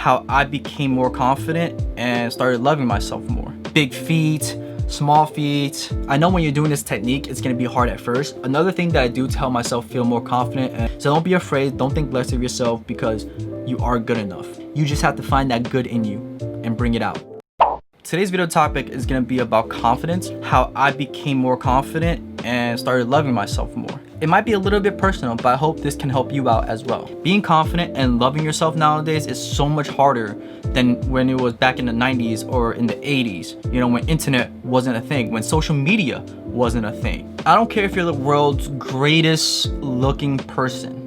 how I became more confident and started loving myself more. Big feet, small feet. I know when you're doing this technique, it's gonna be hard at first. Another thing that I do to help myself feel more confident, so don't be afraid, don't think less of yourself, because you are good enough. You just have to find that good in you and bring it out. Today's video topic is gonna be about confidence, how I became more confident and started loving myself more. It might be a little bit personal, but I hope this can help you out as well. Being confident and loving yourself nowadays is so much harder than when it was back in the 90s or in the 80s, you know, when internet wasn't a thing, when social media wasn't a thing. I don't care if you're the world's greatest looking person,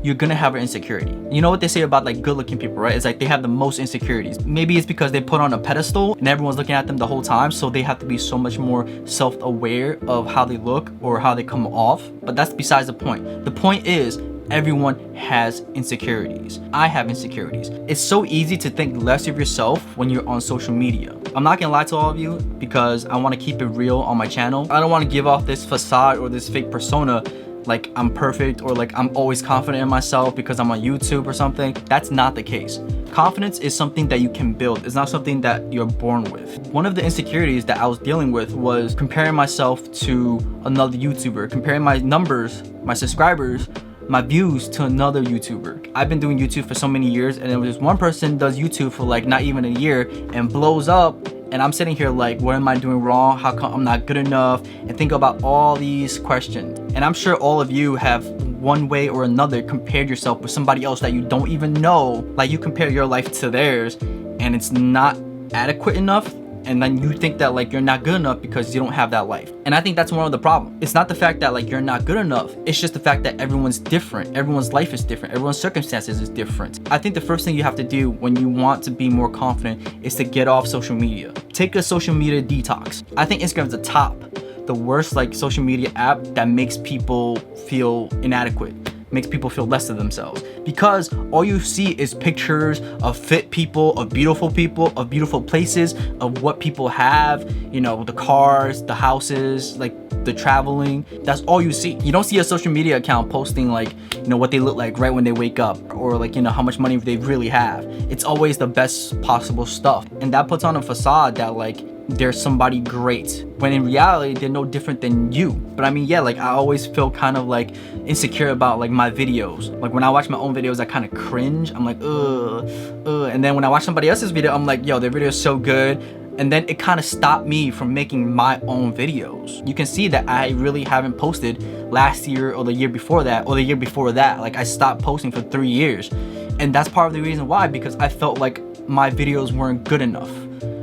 you're gonna have an insecurity. You know what they say about like good looking people, right? It's like they have the most insecurities. Maybe it's because they put on a pedestal and everyone's looking at them the whole time, so they have to be so much more self-aware of how they look or how they come off. But that's besides the point. The point is, everyone has insecurities. I have insecurities. It's so easy to think less of yourself when you're on social media. I'm not gonna lie to all of you because I wanna keep it real on my channel. I don't wanna give off this facade or this fake persona like I'm perfect or like I'm always confident in myself because I'm on YouTube or something. That's not the case. Confidence is something that you can build. It's not something that you're born with. One of the insecurities that I was dealing with was comparing myself to another YouTuber, comparing my numbers, my subscribers, my views to another YouTuber. I've been doing YouTube for so many years, and then this one person does YouTube for like not even a year and blows up, and I'm sitting here like, what am I doing wrong? How come I'm not good enough? And think about all these questions. And I'm sure all of you have one way or another compared yourself with somebody else that you don't even know. Like you compare your life to theirs and it's not adequate enough, and then you think that like you're not good enough because you don't have that life. And I think that's one of the problems. It's not the fact that like you're not good enough, it's just the fact that everyone's different. Everyone's life is different. Everyone's circumstances is different. I think the first thing you have to do when you want to be more confident is to get off social media. Take a social media detox. I think Instagram's the top, the worst like social media app that makes people feel inadequate, makes people feel less of themselves, because all you see is pictures of fit people, of beautiful places, of what people have, you know, the cars, the houses, like the traveling. That's all you see. You don't see a social media account posting like, you know, what they look like right when they wake up, or like, you know, how much money they really have. It's always the best possible stuff, and that puts on a facade that like they're somebody great, when in reality they're no different than you. But I mean, yeah, like I always feel kind of like insecure about like my videos. Like when I watch my own videos, I kind of cringe. I'm like, and then when I watch somebody else's video, I'm like, yo, their video is so good. And then it kind of stopped me from making my own videos. You can see that I really haven't posted last year or the year before that or the year before that. Like I stopped posting for 3 years, and that's part of the reason why, because I felt like my videos weren't good enough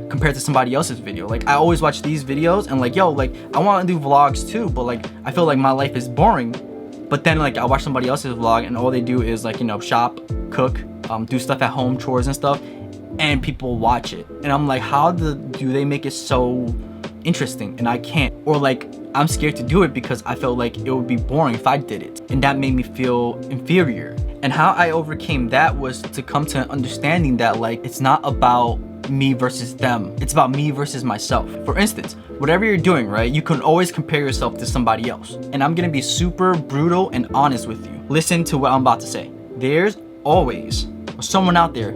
compared to somebody else's video. Like I always watch these videos and like, yo, like I want to do vlogs too, but like I feel like my life is boring. But then like I watch somebody else's vlog and all they do is like, you know, shop, cook, do stuff at home, chores and stuff, and people watch it. And I'm like, how do they make it so interesting and I can't? Or like I'm scared to do it because I felt like it would be boring if I did it, and that made me feel inferior. And how I overcame that was to come to an understanding that like it's not about me versus them, it's about me versus myself. For instance, whatever you're doing, right, you can always compare yourself to somebody else. And I'm gonna be super brutal and honest with you. Listen to what I'm about to say. There's always someone out there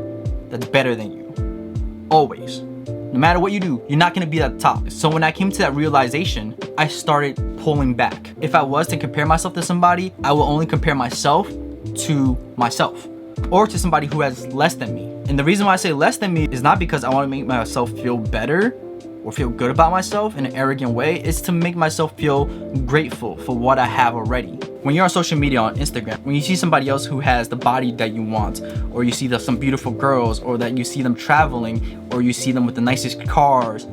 that's better than you. Always. No matter what you do, you're not gonna be at the top. So when I came to that realization, I started pulling back. If I was to compare myself to somebody, I will only compare myself to myself, or to somebody who has less than me. And the reason why I say less than me is not because I want to make myself feel better or feel good about myself in an arrogant way. It's to make myself feel grateful for what I have already. When you're on social media, on Instagram, when you see somebody else who has the body that you want, or you see some beautiful girls, or that you see them traveling, or you see them with the nicest cars,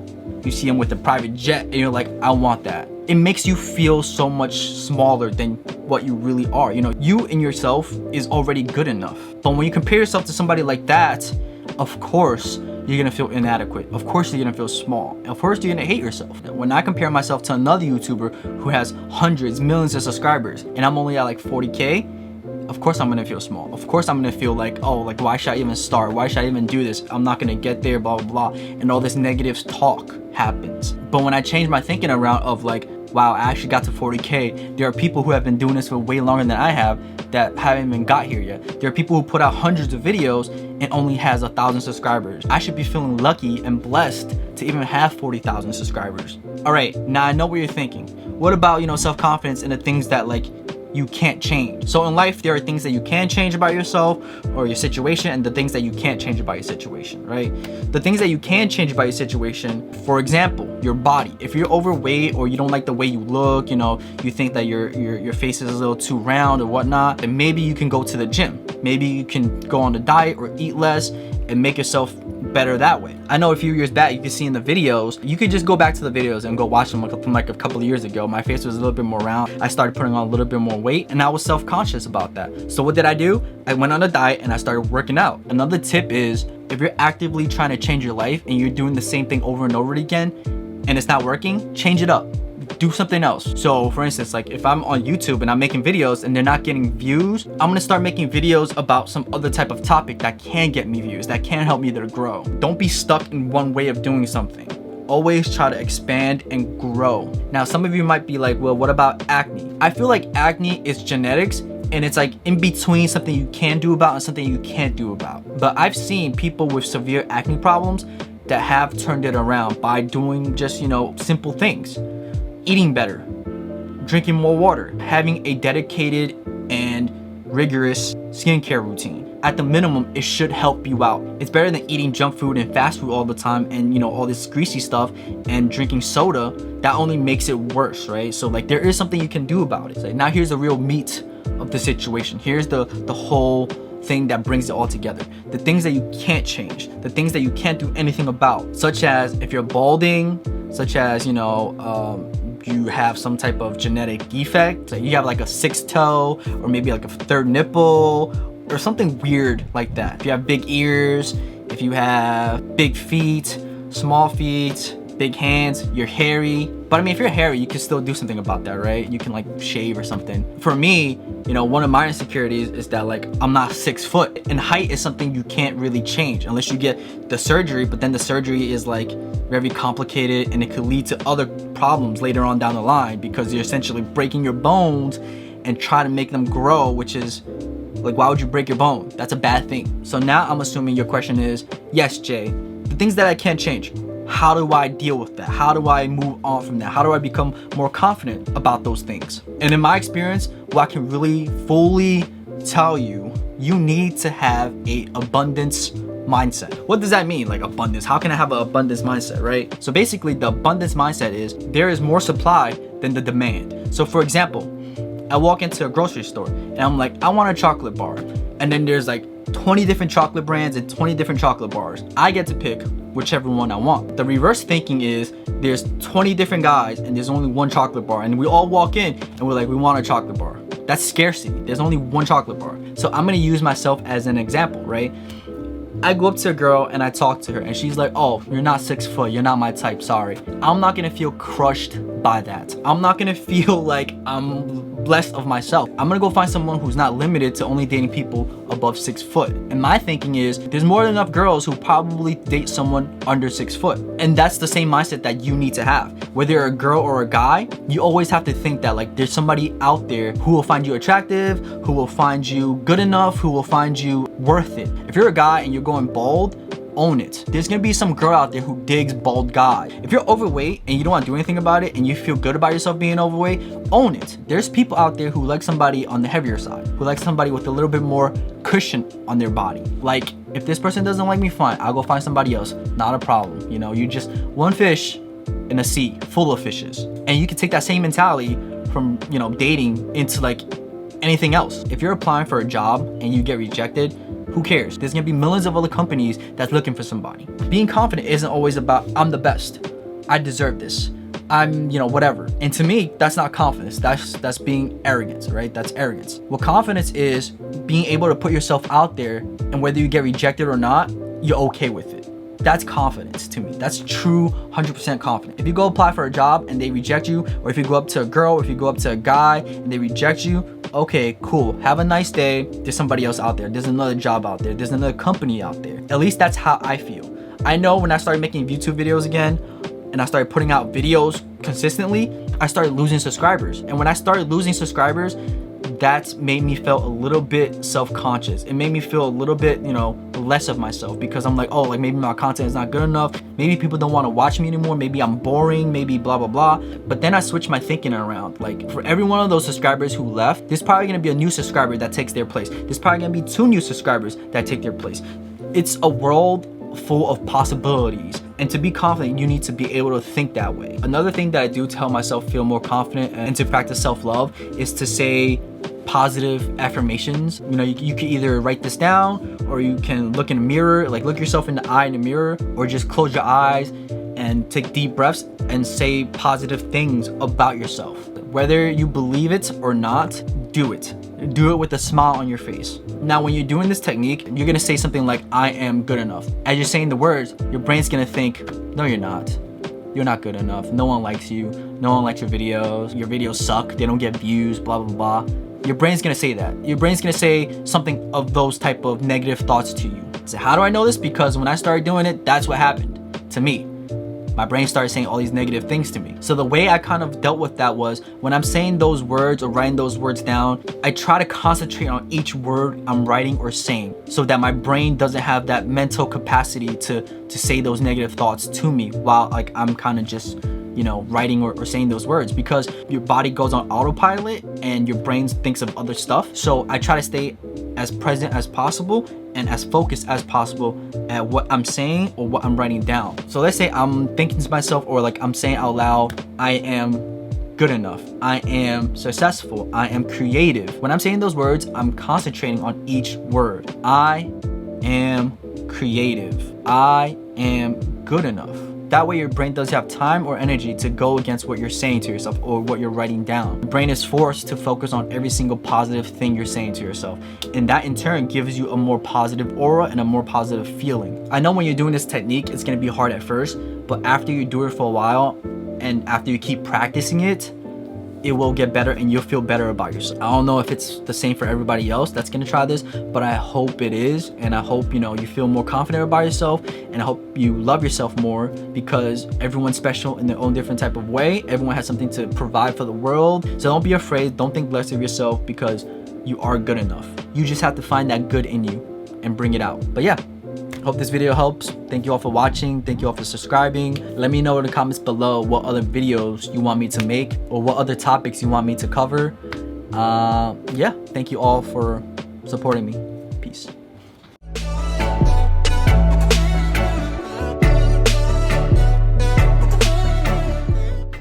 you see them with a private jet, and you're like, I want that. It makes you feel so much smaller than what you really are. You know, you in yourself is already good enough. But when you compare yourself to somebody like that, of course, you're gonna feel inadequate. Of course, you're gonna feel small. Of course, you're gonna hate yourself. When I compare myself to another YouTuber who has hundreds, millions of subscribers, and I'm only at like 40K, of course I'm gonna feel small. Of course I'm gonna feel like, oh, like why should I even start? Why should I even do this? I'm not gonna get there, blah, blah, blah. And all this negative talk happens. But when I change my thinking around of like, wow, I actually got to 40K. There are people who have been doing this for way longer than I have that haven't even got here yet. There are people who put out hundreds of videos and only has 1,000 subscribers. I should be feeling lucky and blessed to even have 40,000 subscribers. All right, now I know what you're thinking. What about, self-confidence and the things that like you can't change? So in life, there are things that you can change about yourself or your situation, and the things that you can't change about your situation, right? The things that you can change about your situation, for example, your body. If you're overweight or you don't like the way you look, you think that your face is a little too round or whatnot, then maybe you can go to the gym. Maybe you can go on a diet or eat less and make yourself better that way. I know a few years back, you can see in the videos, you could just go back to the videos and go watch them from like a couple of years ago. My face was a little bit more round. I started putting on a little bit more weight and I was self-conscious about that. So what did I do? I went on a diet and I started working out. Another tip is, if you're actively trying to change your life and you're doing the same thing over and over again and it's not working, change it up. Do something else. So for instance, like if I'm on YouTube and I'm making videos and they're not getting views, I'm gonna start making videos about some other type of topic that can get me views, that can help me to grow. Don't be stuck in one way of doing something. Always try to expand and grow. Now, some of you might be like, well, what about acne? I feel like acne is genetics, and it's like in between something you can do about and something you can't do about. But I've seen people with severe acne problems that have turned it around by doing just, simple things. Eating better, drinking more water, having a dedicated and rigorous skincare routine. At the minimum, it should help you out. It's better than eating junk food and fast food all the time and all this greasy stuff and drinking soda. That only makes it worse, right? So like there is something you can do about it. Like, now here's the real meat of the situation. Here's the whole thing that brings it all together. The things that you can't change, the things that you can't do anything about, such as if you're balding, such as you have some type of genetic defect, so you have like a sixth toe or maybe like a third nipple or something weird like that. If you have big ears, if you have big feet, small feet, big hands, you're hairy. But I mean, if you're hairy, you can still do something about that, right? You can like shave or something. For me, one of my insecurities is that like I'm not 6 foot, and height is something you can't really change unless you get the surgery. But then the surgery is like very complicated and it could lead to other problems later on down the line, because you're essentially breaking your bones and try to make them grow, which is like, why would you break your bone? That's a bad thing. So now I'm assuming your question is, yes, Jay, the things that I can't change, how do I deal with that? How do I move on from that? How do I become more confident about those things? And in my experience, what I can really fully tell you, you need to have a abundance mindset. What does that mean? Like abundance? How can I have an abundance mindset, right? So basically the abundance mindset is there is more supply than the demand. So for example, I walk into a grocery store and I'm like, I want a chocolate bar. And then there's like 20 different chocolate brands and 20 different chocolate bars. I get to pick whichever one I want. The reverse thinking is there's 20 different guys and there's only one chocolate bar, and we all walk in and we're like, we want a chocolate bar. That's scarcity. There's only one chocolate bar. So I'm gonna use myself as an example, right? I go up to a girl and I talk to her and she's like, oh, you're not 6 foot, you're not my type, sorry. I'm not gonna feel crushed by that. I'm not gonna feel like I'm blessed of myself. I'm gonna go find someone who's not limited to only dating people above 6 foot. And my thinking is there's more than enough girls who probably date someone under 6 foot. And that's the same mindset that you need to have. Whether you're a girl or a guy, you always have to think that like there's somebody out there who will find you attractive, who will find you good enough, who will find you worth it. If you're a guy and you're going bald, own it. There's gonna be some girl out there who digs bald guys. If you're overweight and you don't want to do anything about it and you feel good about yourself being overweight, own it. There's people out there who like somebody on the heavier side, who like somebody with a little bit more cushion on their body. Like, if this person doesn't like me, fine, I'll go find somebody else. Not a problem. You just one fish in a sea full of fishes. And you can take that same mentality from, dating into like anything else. If you're applying for a job and you get rejected, who cares? There's gonna be millions of other companies that's looking for somebody. Being confident isn't always about, I'm the best, I deserve this, I'm, whatever. And to me, that's not confidence. That's being arrogant, right? That's arrogance. What confidence is being able to put yourself out there, and whether you get rejected or not, you're okay with it. That's confidence to me. That's true 100% confidence. If you go apply for a job and they reject you, or if you go up to a girl, or if you go up to a guy and they reject you, okay, cool, have a nice day. There's somebody else out there. There's another job out there. There's another company out there. At least that's how I feel. I know when I started making YouTube videos again, and and I started putting out videos consistently, I started losing subscribers. And when I started losing subscribers, that's made me feel a little bit self-conscious. It made me feel a little bit, you know, less of myself, because I'm like, oh, like maybe my content is not good enough. Maybe people don't want to watch me anymore. Maybe I'm boring, maybe blah, blah, blah. But then I switched my thinking around. Like, for every one of those subscribers who left, there's probably going to be a new subscriber that takes their place. There's probably going to be 2 new subscribers that take their place. It's a world full of possibilities, and to be confident, you need to be able to think that way. Another thing that I do to help myself feel more confident and to practice self-love is to say positive affirmations. You know, you can either write this down, or you can look in a mirror, like look yourself in the eye in the mirror, or just close your eyes and take deep breaths and say positive things about yourself. Whether you believe it or not, do it. Do it with a smile on your face. Now, when you're doing this technique, you're gonna say something like, I am good enough. As you're saying the words, your brain's gonna think, no, you're not. You're not good enough. No one likes you. No one likes your videos. Your videos suck. They don't get views, blah, blah, blah. Your brain's gonna say that. Your brain's gonna say something of those type of negative thoughts to you. So how do I know this? Because when I started doing it, that's what happened to me. My brain started saying all these negative things to me. So the way I kind of dealt with that was, when I'm saying those words or writing those words down, I try to concentrate on each word I'm writing or saying, so that my brain doesn't have that mental capacity to say those negative thoughts to me while like I'm kind of just, you know, writing or saying those words, because your body goes on autopilot and your brain thinks of other stuff. So I try to stay as present as possible and as focused as possible at what I'm saying or what I'm writing down. So let's say I'm thinking to myself, or like I'm saying out loud, I am good enough, I am successful, I am creative. When I'm saying those words, I'm concentrating on each word. I am creative. I am good enough. That way your brain doesn't have time or energy to go against what you're saying to yourself or what you're writing down. The brain is forced to focus on every single positive thing you're saying to yourself. And that in turn gives you a more positive aura and a more positive feeling. I know when you're doing this technique, it's gonna be hard at first, but after you do it for a while and after you keep practicing it, it will get better and you'll feel better about yourself. I don't know if it's the same for everybody else that's gonna try this, but I hope it is. And I hope, you know, you feel more confident about yourself, and I hope you love yourself more, because everyone's special in their own different type of way. Everyone has something to provide for the world. So don't be afraid, don't think less of yourself, because you are good enough. You just have to find that good in you and bring it out. But yeah, hope this video helps. Thank you all for watching. Thank you all for subscribing. Let me know in the comments below what other videos you want me to make, or what other topics you want me to cover. Yeah, thank you all for supporting me. Peace.